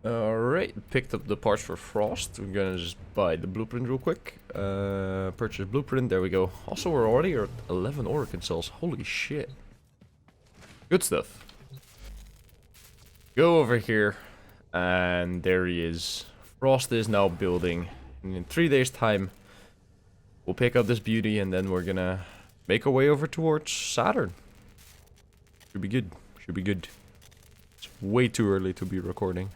Alright, picked up the parts for Frost. We're gonna just buy the blueprint real quick. Purchase blueprint, there we go. Also, we're already at 11 Orokin cells. Holy shit. Good stuff. Go over here. And there he is. Frost is now building. And in 3 days' time, we'll pick up this beauty and then we're gonna make our way over towards Saturn. Should be good. Should be good. It's way too early to be recording.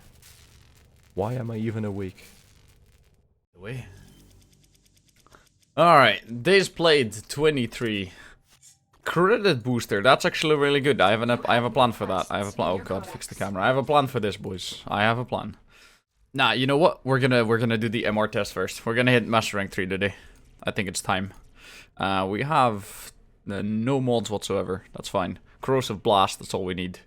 Why am I even awake? Away. Alright, days played 23. Credit booster, that's actually really good. I have a plan for that. I have a plan. Oh god, fix the camera. I have a plan for this, boys. I have a plan. Nah, you know what? We're gonna do the MR test first. We're gonna hit Master Rank 3 today. I think it's time. We have no mods whatsoever. That's fine. Corrosive Blast, that's all we need.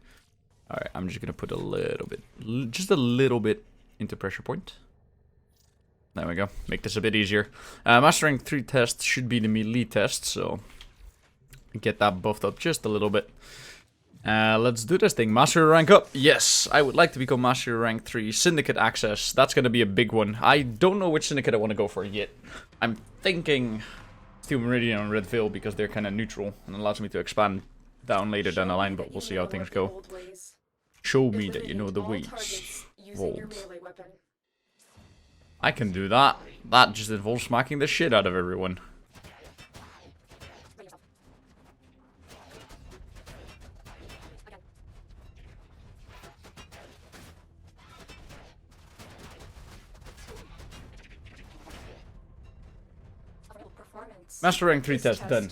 Alright, I'm just gonna put a little bit, just a little bit into pressure point. There we go. Make this a bit easier. Master Rank 3 test should be the melee test, so get that buffed up just a little bit. Let's do this thing. Master Rank up. Yes, I would like to become Master Rank 3. Syndicate access. That's gonna be a big one. I don't know which syndicate I want to go for yet. I'm thinking Steel Meridian and Red Veil because they're kind of neutral and allows me to expand down later down the line, but we'll see how things go. Show me that you know the ways. Old. I can do that. That just involves smacking the shit out of everyone. Master Rank 3 test done.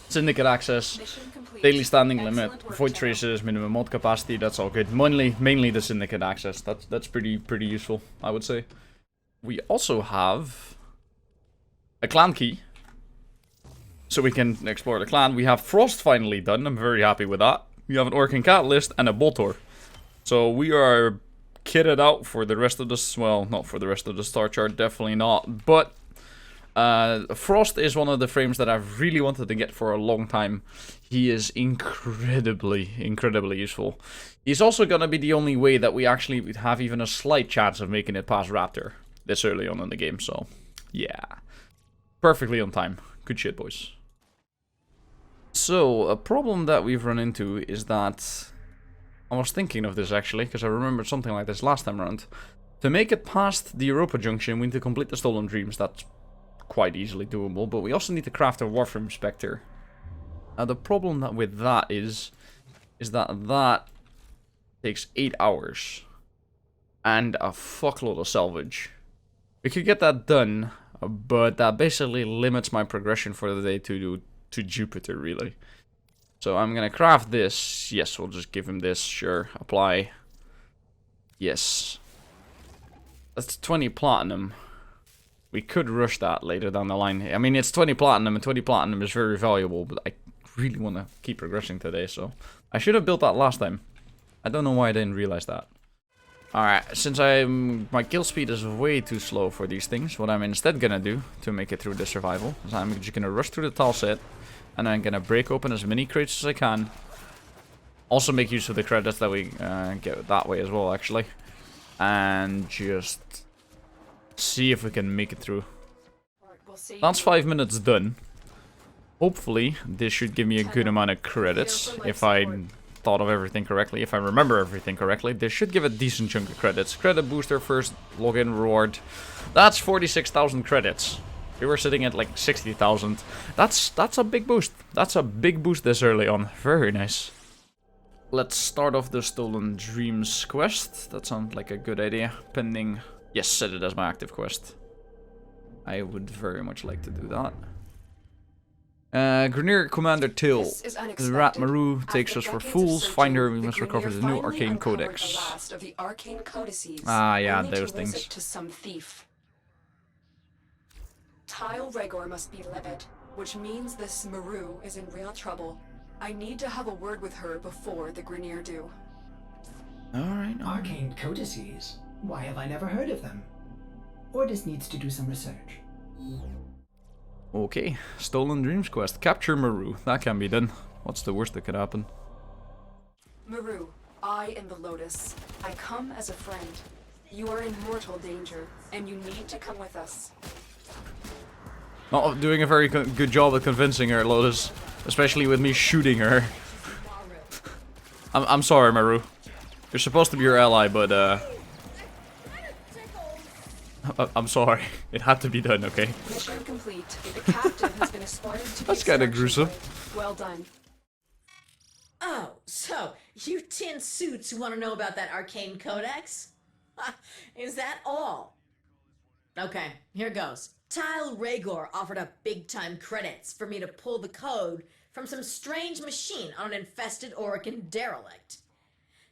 Syndicate access, daily standing limit, void traces, minimum mod capacity, that's all good. Mainly the syndicate access, that's pretty useful, I would say. We also have a clan key, so we can explore the clan. We have Frost finally done, I'm very happy with that. We have an Orokin Catalyst and a Boltor. So we are kitted out for the rest of this, well, not for the rest of the star chart, definitely not, but Frost is one of the frames that I've really wanted to get for a long time. He is incredibly useful. He's also gonna be the only way that we actually have even a slight chance of making it past Raptor this early on in the game, so yeah. Perfectly on time. Good shit, boys. So, a problem that we've run into is that I was thinking of this actually, because I remembered something like this last time around. To make it past the Europa Junction, we need to complete the Stolen Dreams. That's quite easily doable, but we also need to craft a Warframe Spectre. The problem with that is that takes 8 hours and a fuckload of salvage. We could get that done, but that basically limits my progression for the day to Jupiter, really. So I'm gonna craft this. Yes, we'll just give him this. Sure, apply. Yes. That's 20 platinum. We could rush that later down the line. I mean, it's 20 platinum, and 20 platinum is very valuable, but I really want to keep progressing today, so I should have built that last time. I don't know why I didn't realize that. Alright, since my kill speed is way too slow for these things, what I'm instead gonna do to make it through the survival is I'm just gonna rush through the tile set, and I'm gonna break open as many crates as I can. Also make use of the credits that we get that way as well, actually. And just see if we can make it through. That's 5 minutes done. Hopefully, this should give me a good amount of credits. If I thought of everything correctly, if I remember everything correctly, this should give a decent chunk of credits. Credit booster first, login reward. That's 46,000 credits. We were sitting at like 60,000. That's a big boost. That's a big boost this early on. Very nice. Let's start off the Stolen Dreams quest. That sounds like a good idea. Pending. Yes, set it as my active quest. I would very much like to do that. Grenier Commander Till. The Rat Maru takes us for fools. Find her, we must recover the new Arcane Codex. Ah, yeah, those things. Tile Regor must be livid, which means this Maru is in real trouble. I need to have a word with her before the Grenier do. Alright. Arcane Codices? Why have I never heard of them? Ordis needs to do some research. Okay, Stolen Dreams quest. Capture Maru. That can be done. What's the worst that could happen? Maru, I am the Lotus. I come as a friend. You are in mortal danger, and you need to come with us. Not doing a very good job at convincing her, Lotus. Especially with me shooting her. I'm sorry, Maru. You're supposed to be your ally, but I'm sorry. It had to be done, okay? Mission complete. The captain has been escorted to the That's kind of extraction gruesome. point. Well done. Oh, so you tin suits want to know about that arcane codex? Is that all? Okay, here goes. Tile Rhaegor offered up big-time credits for me to pull the code from some strange machine on an infested Orokin derelict.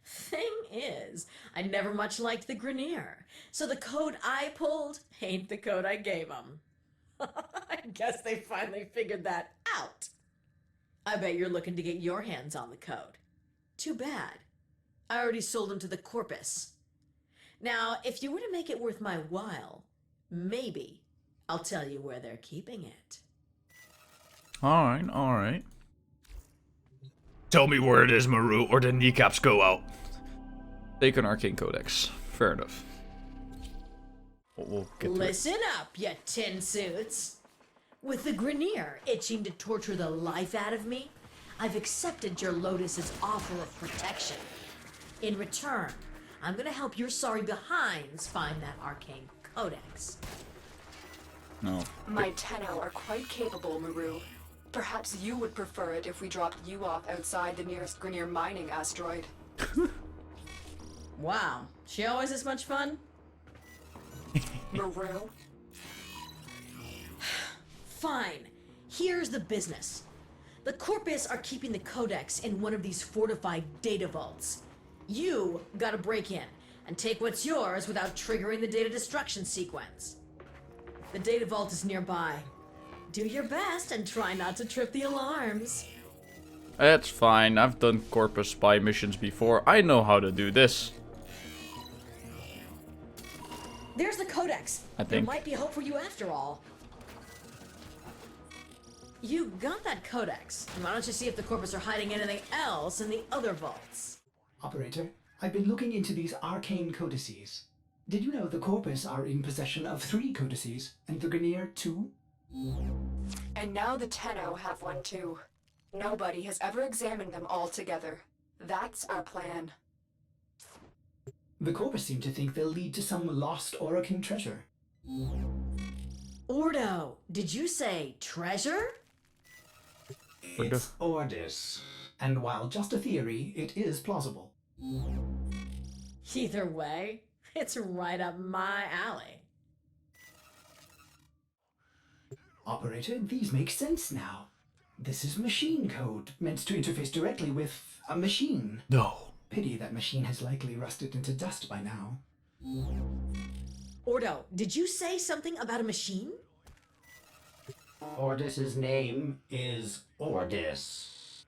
Thing is, I never much liked the Grineer, so the code I pulled ain't the code I gave them. I guess they finally figured that out. I bet you're looking to get your hands on the code. Too bad. I already sold them to the Corpus. Now, if you were to make it worth my while, maybe I'll tell you where they're keeping it. Alright, alright. Tell me where it is, Maru, or the kneecaps go out. Take an arcane codex. Fair enough. We'll get to it. Listen up, you tin suits. With the Grineer itching to torture the life out of me, I've accepted your Lotus's offer of protection. In return, I'm gonna help your sorry behinds find that arcane codex. No. My Tenno are quite capable, Maru. Perhaps you would prefer it if we dropped you off outside the nearest Grineer mining asteroid. Wow, she always this much fun? Maru? Fine. Here's the business. The Corpus are keeping the codex in one of these fortified data vaults. You gotta break in and take what's yours without triggering the data destruction sequence. The data vault is nearby. Do your best and try not to trip the alarms. It's fine. I've done Corpus spy missions before. I know how to do this. There's the codex. I There think. might be hope for you after all. You got that codex. Why don't you see if the Corpus are hiding anything else in the other vaults? Operator, I've been looking into these arcane codices. Did you know the Corpus are in possession of 3 codices, and the Grineer 2? And now the Tenno have one too. Nobody has ever examined them all together. That's our plan. The Corpus seem to think they'll lead to some lost Orokin treasure. Ordo, did you say treasure? It's Ordis, and while just a theory, it is plausible. Either way, it's right up my alley. Operator, these make sense now. This is machine code, meant to interface directly with a machine. No. Pity that machine has likely rusted into dust by now. Ordo, did you say something about a machine? Ordis's name is Ordis.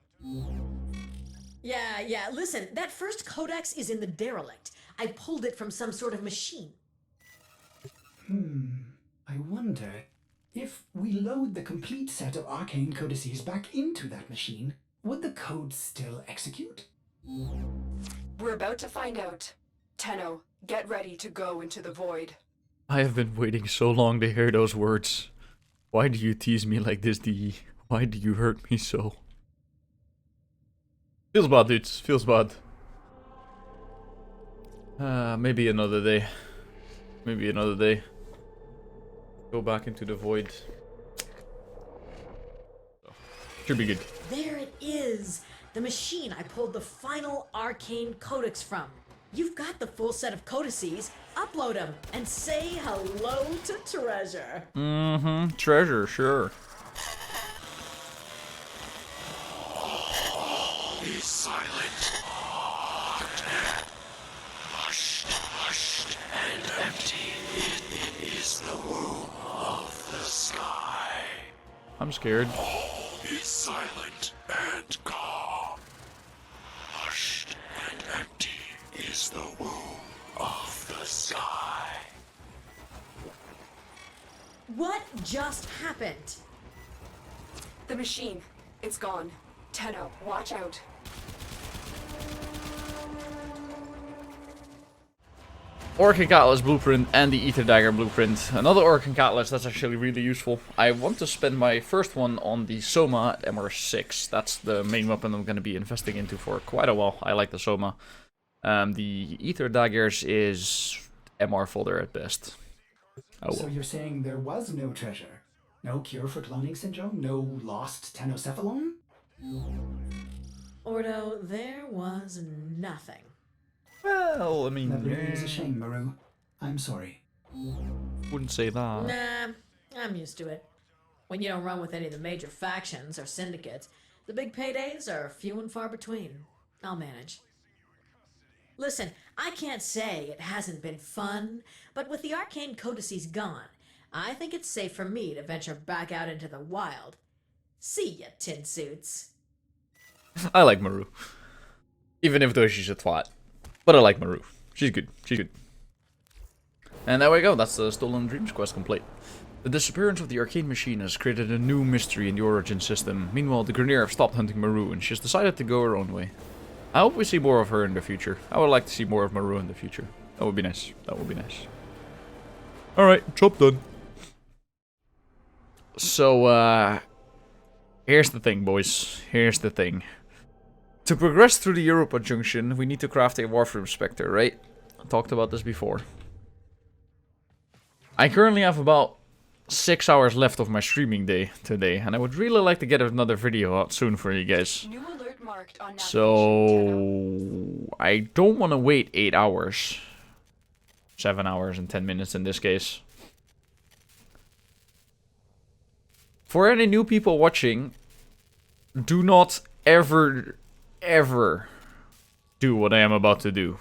Yeah, listen, that first codex is in the derelict. I pulled it from some sort of machine. I wonder, if we load the complete set of arcane codices back into that machine, would the code still execute? We're about to find out. Tenno, get ready to go into the void. I have been waiting so long to hear those words. Why do you tease me like this, DE? Why do you hurt me so? Feels bad, dudes. Feels bad. Maybe another day. Maybe another day. Go back into the void. Should be good. There it is! The machine I pulled the final arcane codex from. You've got the full set of codices. Upload them and say hello to treasure. Mm-hmm. Treasure, sure. Be silent. Hushed and empty. It is the womb of the sky. I'm scared. Be silent and calm. Hushed and empty is the womb of the sky. What just happened? The machine. It's gone. Tenno, watch out. Orokin Catalyst blueprint and the Ether Dagger blueprint. Another Orokin Catalyst, that's actually really useful. I want to spend my first one on the Soma at MR6. That's the main weapon I'm going to be investing into for quite a while. I like the Soma. The Ether Daggers is MR fodder at best. Oh, So you're saying there was no treasure? No cure for cloning syndrome? No lost tenocephalon? Ordo, there was nothing. well, I mean, That really is a shame, Maru. I'm sorry. wouldn't say that. Nah, I'm used to it. When you don't run with any of the major factions or syndicates, the big paydays are few and far between. I'll manage. Listen, I can't say it hasn't been fun, but with the arcane codices gone, I think it's safe for me to venture back out into the wild. See ya, tin suits. I like Maru. Even if though she's a twat. But I like Maru. She's good. She's good. And there we go. That's the Stolen Dreams quest complete. The disappearance of the arcane machine has created a new mystery in the Origin system. Meanwhile, the Grineer have stopped hunting Maru and she's decided to go her own way. I hope we see more of her in the future. I would like to see more of Maru in the future. That would be nice. That would be nice. Alright, job done. So, here's the thing, boys. Here's the thing. To progress through the Europa Junction, we need to craft a Warframe Spectre, right? I talked about this before. I currently have about 6 hours left of my streaming day today, and I would really like to get another video out soon for you guys. New alert marked on navigation. So, I don't want to wait 8 hours. 7 hours and 10 minutes in this case. For any new people watching, do not ever do what I am about to do.